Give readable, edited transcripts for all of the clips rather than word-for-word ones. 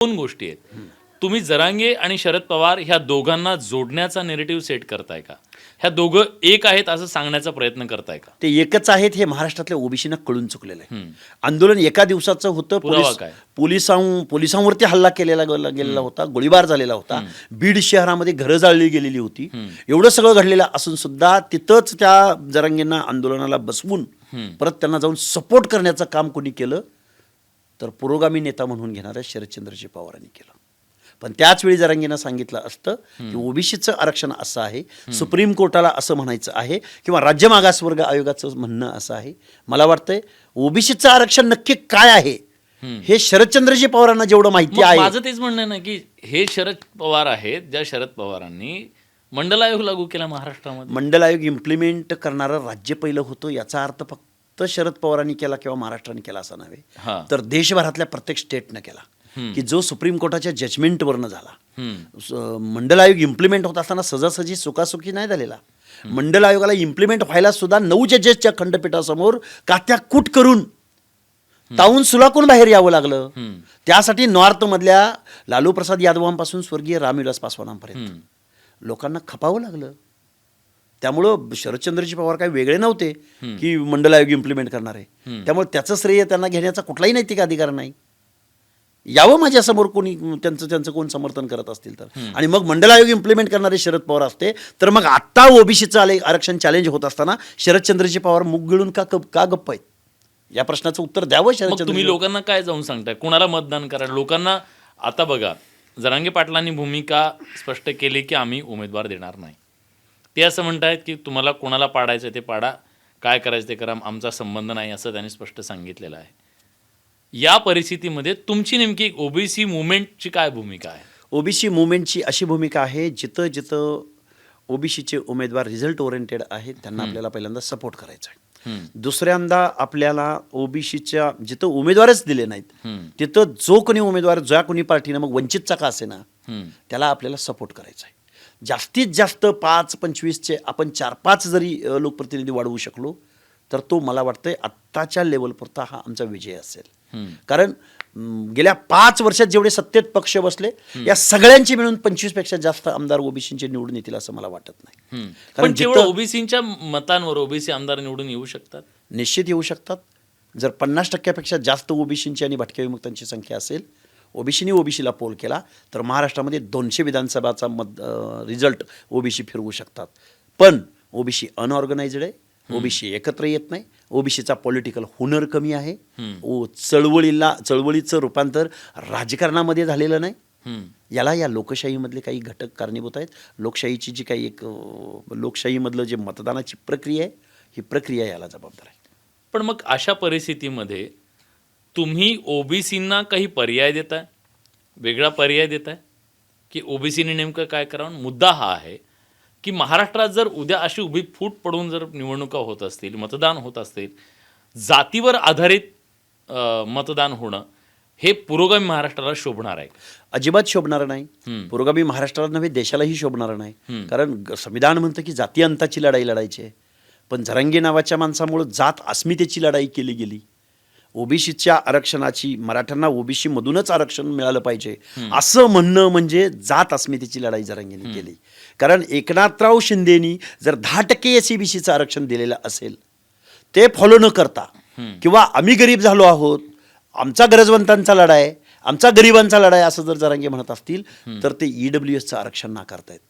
दोन गोष्टी आहेत. तुम्ही जरांगे आणि शरद पवार ह्या दोघांना जोडण्याचा नेरेटिव्ह सेट करताय का? ह्या दोघं एक आहेत असं सांगण्याचा प्रयत्न करताय का? ते एकच आहेत हे महाराष्ट्रातल्या ओबीसीना कळून चुकलेलं आहे. आंदोलन एका दिवसाचं होतं. पुरावा काय? पोलिसांवरती हल्ला गेलेला होता, गोळीबार झालेला होता, बीड शहरामध्ये घरं जाळली गेलेली होती. एवढं सगळं घडलेलं असून सुद्धा तिथंच त्या जरांगेंना आंदोलनाला बसवून परत त्यांना जाऊन सपोर्ट करण्याचं काम कोणी केलं तर पुरोगामी नेता म्हणून घेणाऱ्या शरदचंद्रजी पवारांनी केलं. पण त्याच वेळी जरांगेंना सांगितलं असतं की ओबीसीचं आरक्षण असं आहे, सुप्रीम कोर्टाला असं म्हणायचं आहे किंवा राज्य मागासवर्ग आयोगाचं म्हणणं असं आहे. मला वाटतंय ओबीसीचं आरक्षण नक्की काय आहे हे शरदचंद्रजी पवारांना जेवढं माहिती आहे. माझं तेच म्हणणं ना की हे शरद पवार आहेत, ज्या शरद पवारांनी मंडल आयोग लागू केला महाराष्ट्रामध्ये. मंडल आयोग इम्प्लिमेंट करणारं राज्य पहिलं होतं. याचा अर्थ फक्त शरद पवारांनी केला किंवा महाराष्ट्राने केला असं नव्हे, तर देशभरातल्या प्रत्येक स्टेटनं केला की जो सुप्रीम कोर्टाच्या जजमेंटवरनं झाला. मंडल आयोग इम्प्लिमेंट होत असताना सहजासहजी सुखासुखी नाही झालेला. मंडल आयोगाला इम्प्लिमेंट व्हायला सुद्धा 9 जजेसच्या खंडपीठासमोर कात्याकूट करून तावून सुलाकून बाहेर यावं लागलं. त्यासाठी नॉर्थमधल्या लालू प्रसाद यादवांपासून स्वर्गीय रामविलास पासवानांपर्यंत लोकांना खपावं लागलं. त्यामुळं शरदचंद्रजी पवार काही वेगळे नव्हते की मंडल आयोग इम्प्लिमेंट करणारे. त्यामुळे त्याचं श्रेय त्यांना घेण्याचा कुठलाही नैतिक अधिकार नाही. यावं माझ्यासमोर कोणी त्यांचं कोण समर्थन करत असतील तर. आणि मग मंडल आयोग इम्प्लिमेंट करणारे शरद पवार असते तर मग आत्ता ओबीसीचं आरक्षण चॅलेंज होत असताना शरदचंद्रजी पवार मुग गिळून का गप्प आहेत? या प्रश्नाचं उत्तर द्यावं शरदचंद्र. तुम्ही लोकांना काय जाऊन सांगताय? कोणाला मतदान करा? लोकांना आता बघा, जरांगे पाटलांनी भूमिका स्पष्ट केली की आम्ही उमेदवार देणार नाही. ते असं म्हणतायत की तुम्हाला कोणाला पाडायचं ते पाडा, काय करायचं ते करा, आमचा संबंध नाही असं त्यांनी स्पष्ट सांगितलेलं आहे. या परिस्थितीमध्ये तुमची नेमकी ओबीसी मुवमेंटची काय भूमिका आहे? ओबीसी मुवमेंटची अशी भूमिका आहे, जिथं जिथं ओबीसीचे उमेदवार रिझल्ट ओरिएंटेड आहेत त्यांना आपल्याला पहिल्यांदा सपोर्ट करायचा आहे. दुसऱ्यांदा आपल्याला ओबीसीच्या जिथं उमेदवारच दिले नाहीत तिथं जो कोणी उमेदवार ज्या कोणी पार्टीनं मग वंचितचा का असेना त्याला आपल्याला सपोर्ट करायचा आहे. जास्तीत जास्त 5-25चे आपण 4-5 जरी लोकप्रतिनिधी वाढवू शकलो तर तो मला वाटतंय आत्ताच्या लेवलपुरता हा आमचा विजय असेल. कारण गेल्या 5 वर्षात जेवढे सत्तेत पक्ष बसले या सगळ्यांची मिळून 25पेक्षा जास्त आमदार ओबीसीचे निवडून येतील असं मला वाटत नाही. कारण जेवढं ओबीसीच्या मतांवर ओबीसी आमदार निवडून येऊ शकतात, निश्चित येऊ शकतात. जर 50%पेक्षा जास्त ओबीसींची आणि भटक्या विमुक्तांची संख्या असेल, ओबीसीने ओबीसीला पोल केला तर महाराष्ट्रामध्ये 200 विधानसभाचा रिझल्ट ओबीसी फिरवू शकतात. पण ओबीसी अनऑर्गनाइज्ड आहे, ओबीसी एकत्र येत नाही, ओबीसीचा पॉलिटिकल हुनर कमी आहे, चळवळीचं रूपांतर राजकारणामध्ये झालेलं नाही. याला या लोकशाहीमधले काही घटक कारणीभूत आहेत. लोकशाहीची जी काही लोकशाहीमधलं जे मतदानाची प्रक्रिया आहे ही प्रक्रिया याला जबाबदार आहे. पण मग अशा परिस्थितीमध्ये तुम्ही ओबीसींना काही पर्याय देताय, वेगळा पर्याय देताय की ओबीसीने नेमकं काय करावं? मुद्दा हा आहे की महाराष्ट्रात जर उद्या अशी उभी फूट पडून जर निवडणुका होत असतील, मतदान होत असतील, जातीवर आधारित मतदान होणं हे पुरोगामी महाराष्ट्राला शोभणार आहे? अजिबात शोभणार नाही. पुरोगामी महाराष्ट्राला नव्हे देशालाही शोभणार नाही. कारण संविधान म्हणतं की जाती अंताची लढाई लढायची आहे. पण जरांगे नावाच्या माणसामुळे जात अस्मितेची लढाई केली गेली. ओबीसीच्या आरक्षणाची, मराठ्यांना ओबीसी मधूनच आरक्षण मिळालं पाहिजे असं म्हणणं म्हणजे जात अस्मितेची लढाई जरांगेंनी केली. कारण एकनाथराव शिंदेनी जर 10% एसईबीसीचं आरक्षण दिलेलं असेल ते फॉलो न करता किंवा आम्ही गरीब झालो आहोत, आमचा गरजवंतांचा लढा आहे, आमचा गरिबांचा लढा आहे असं जर जरांगे म्हणत असतील तर ते ईडब्ल्यूएसचं आरक्षण नाकारतायत.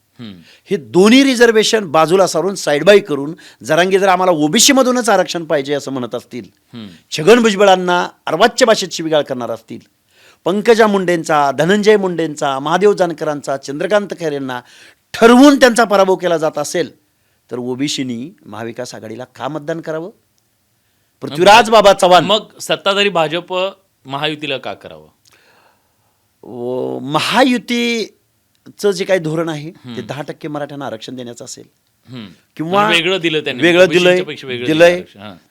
हे दोन्ही रिझर्वेशन बाजूला सारून साईड बाय करून जरांगे जर आम्हाला ओबीसी मधूनच आरक्षण पाहिजे असं म्हणत असतील, छगन भुजबळांना अर्वाच्य भाषेत शिवीगाळ करणार असतील, पंकजा मुंडेंचा, धनंजय मुंडेंचा, महादेव जानकरांचा, चंद्रकांत खैरेंना ठरवून त्यांचा पराभव केला जात असेल तर ओबीसीनी महाविकास आघाडीला का मतदान करावं? पृथ्वीराज बाबा चव्हाण मग सत्ताधारी भाजप महायुतीला का करावं? महायुतीचं जे काही धोरण आहे ते 10% मराठ्यांना आरक्षण देण्याचं असेल किंवा वेगळं दिलं त्यांनी, वेगळं दिलंय.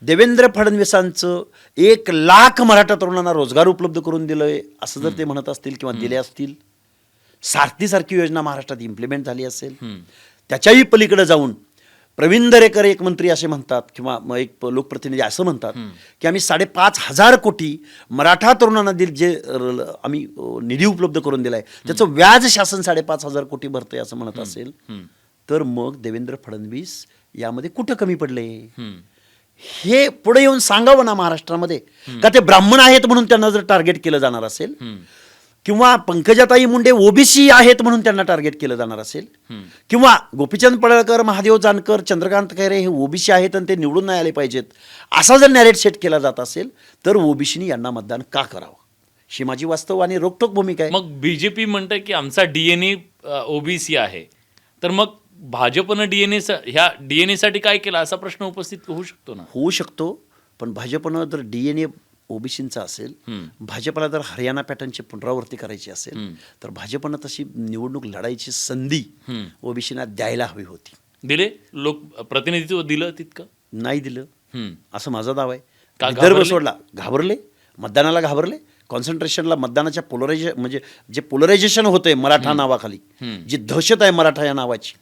देवेंद्र फडणवीसांचं 1 लाख मराठा तरुणांना रोजगार उपलब्ध करून दिलंय असं जर ते म्हणत असतील किंवा दिले असतील, सारथीसारखी योजना महाराष्ट्रात इम्प्लिमेंट झाली असेल, त्याच्याही पलीकडे जाऊन प्रवीण दरेकर एक मंत्री असे म्हणतात किंवा मग एक लोकप्रतिनिधी असं म्हणतात की आम्ही 5,500 कोटी मराठा तरुणांना जे आम्ही निधी उपलब्ध करून दिलाय त्याचं व्याज शासन 5,500 कोटी भरतंय असं म्हणत असेल तर मग देवेंद्र फडणवीस यामध्ये कुठं कमी पडले हे पुढे येऊन सांगावं ना महाराष्ट्रामध्ये. का ते ब्राह्मण आहेत म्हणून त्यांना जर टार्गेट केलं जाणार असेल किंवा पंकजाताई मुंडे ओबीसी आहेत म्हणून त्यांना टार्गेट केलं जाणार असेल किंवा गोपीचंद पडळकर, महादेव जानकर, चंद्रकांत खैरे हे ओबीसी आहेत आणि ते निवडून नाही आले पाहिजेत असा जर नॅरेट सेट केला जात असेल तर ओबीसीनी यांना मतदान का करावं ही माझी वास्तव आणि रोखठोक भूमिका आहे. मग बीजेपी म्हणतं की आमचा डीएनए ओबीसी आहे, तर मग भाजपनं डीएनए साठी काय केलं असा प्रश्न उपस्थित होऊ शकतो ना? होऊ शकतो, पण भाजपनं जर डीएनए ओबीसींचा असेल, भाजपला जर हरियाणा पॅटर्नची पुनरावृत्ती करायची असेल तर भाजपनं तशी निवडणूक लढायची संधी ओबीसीना द्यायला हवी होती. दिले लोक प्रतिनिधित्व दिलं तितकं नाही दिलं असं माझा दावा आहे. का विदर्भ सोडला, घाबरले, मतदानाला घाबरले, कॉन्सन्ट्रेशनला मतदानाच्या म्हणजे जे पोलरायझेशन होतंय मराठा नावाखाली, जी दहशत आहे मराठा या नावाची,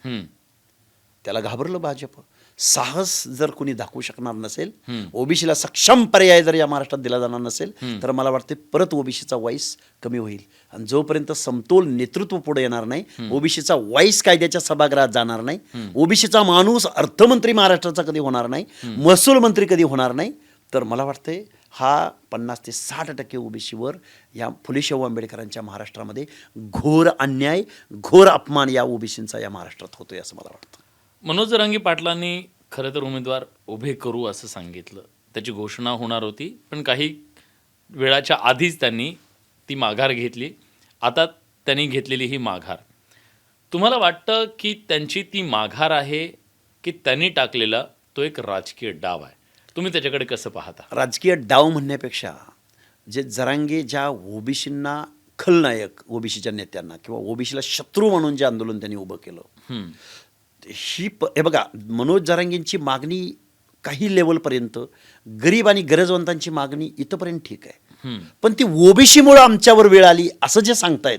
त्याला घाबरलं भाजप. साहस जर कोणी दाखवू शकणार नसेल, ओबीसीला सक्षम पर्याय जर या महाराष्ट्रात दिला जाणार नसेल तर मला वाटते परत ओबीसीचा वाईस कमी होईल. आणि जोपर्यंत समतोल नेतृत्व पुढे येणार नाही, ओबीसीचा वाईस कायद्याच्या सभागृहात जाणार नाही, ओबीसीचा माणूस अर्थमंत्री महाराष्ट्राचा कधी होणार नाही, महसूल मंत्री कधी होणार नाही, तर मला वाटते हा 50 ते 60% ओबीसीवर या फुले शाहू आंबेडकरांच्या महाराष्ट्रामध्ये घोर अन्याय, घोर अपमान या ओबीसींचा या महाराष्ट्रात होतोय असं मला वाटतं. मनोज जरांगे पाटलांनी खरं तर उमेदवार उभे करू असं सांगितलं, त्याची घोषणा होणार होती, पण काही वेळाच्या आधीच त्यांनी ती माघार घेतली. आता त्यांनी घेतलेली ही माघार, तुम्हाला वाटतं की त्यांची ती माघार आहे की त्यांनी टाकलेला तो एक राजकीय डाव आहे? तुम्ही त्याच्याकडे कसं पाहता? राजकीय डाव म्हणण्यापेक्षा जे जरांगे ज्या ओबीसींना खलनायक, ओबीसीच्या नेत्यांना किंवा ओबीसीला शत्रू म्हणून जे आंदोलन त्यांनी उभं केलं, हे बघा, मनोज जरांगेंची मागणी काही लेवलपर्यंत, गरीब आणि गरजवंतांची मागणी इथंपर्यंत ठीक आहे, पण ती ओबीसीमुळे आमच्यावर वेळ आली असं जे सांगतायत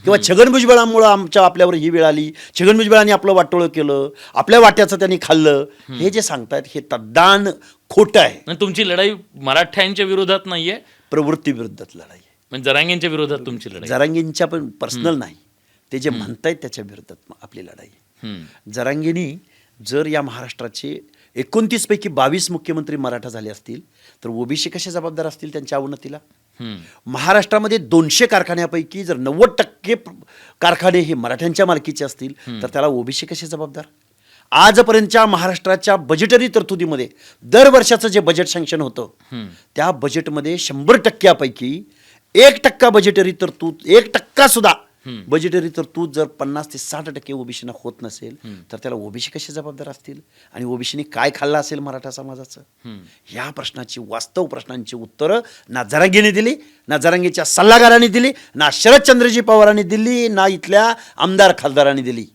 किंवा छगन भुजबळांमुळे आपल्यावर ही वेळ आली, छगन भुजबळांनी आपलं वाटोळं केलं, आपल्या वाट्याचं त्यांनी खाल्लं, हे जे सांगतायत हे तद्दान खोटं आहे. तुमची लढाई मराठ्यांच्या विरोधात नाहीये, प्रवृत्ती विरुद्धात लढाई आहे. म्हणजे जरांगेंच्या विरोधात तुमची लढाई? जरांगेंच्या पण पर्सनल नाही, ते जे म्हणतायत त्याच्या विरोधात आपली लढाई आहे. जरांगेंनी जर या महाराष्ट्राचे 29 पैकी 22 मुख्यमंत्री मराठा झाले असतील तर ओबीसी कसे जबाबदार असतील त्यांच्या अवनतीला? महाराष्ट्रामध्ये 200 कारखान्यापैकी जर 90% कारखाने हे मराठ्यांच्या मालकीचे असतील तर त्याला ओबीसी कसे जबाबदार? आजपर्यंतच्या महाराष्ट्राच्या बजेटरी तरतुदीमध्ये दर वर्षाचं जे बजेट सँक्शन होतं त्या बजेटमध्ये 100%पैकी 1% बजेटरी तरतूद, 1% सुद्धा बजेटरी तरतूद जर 50 ते 60% ओबीसीना होत नसेल तर त्याला ओबीसी कसे जबाबदार असतील? आणि ओबीसीने काय खाल्लं असेल मराठा समाजाचं? या प्रश्नाची, वास्तव प्रश्नांची उत्तरं ना जरांगेने दिली, ना जरांगेच्या सल्लागारांनी दिली, ना शरदचंद्रजी पवारांनी दिली, ना इथल्या आमदार खासदारांनी दिली.